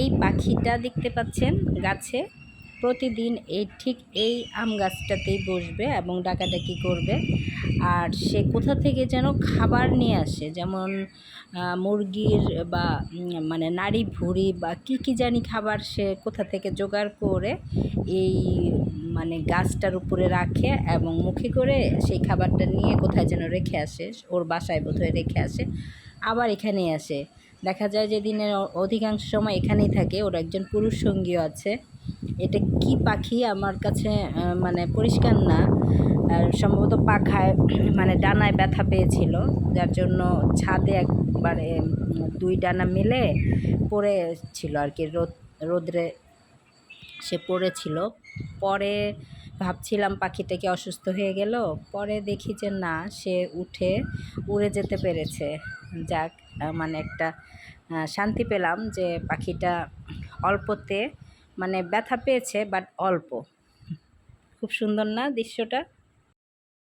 এই পাখিটা দেখতে পাচ্ছেন গাছে প্রতিদিন ঠিক এই আম গাছটাতেই বসবে এবং ডাকাডাকি করবে। আর সে কোথা থেকে যেন খাবার নিয়ে আসে, যেমন মুরগির বা মানে নাড়ি ভুড়ি বা কী জানি খাবার সে কোথা থেকে জোগাড় করে এই মানে গাছটার উপরে রাখে এবং মুখে করে সেই খাবারটা নিয়ে কোথায় যেন রেখে আসে, ওর বাসায় বোধহয় রেখে আসে, আবার এখানেই আসে। দেখা যায় যে দিনের অধিকাংশ সময় এখানেই থাকে। ওর একজন পুরুষ সঙ্গীও আছে। এটা কি পাখি আমার কাছে মানে পরিষ্কার না, সম্ভবত পাখায় মানে ডানায় ব্যথা পেয়েছিল, যার জন্য ছাদে একবারে দুই ডানা মিলে পড়েছিল আর কি, রোদ্রে সে পড়েছিল। পরে ভাবছিলাম পাখিটা কি অসুস্থ হয়ে গেল, পরে দেখি যে না, সে উঠে উড়ে যেতে পেরেছে। যাক, মানে একটা শান্তি পেলাম যে পাখিটা অল্পতে মানে ব্যথা পেয়েছে, বাট অল্প। খুব সুন্দর না দৃশ্যটা?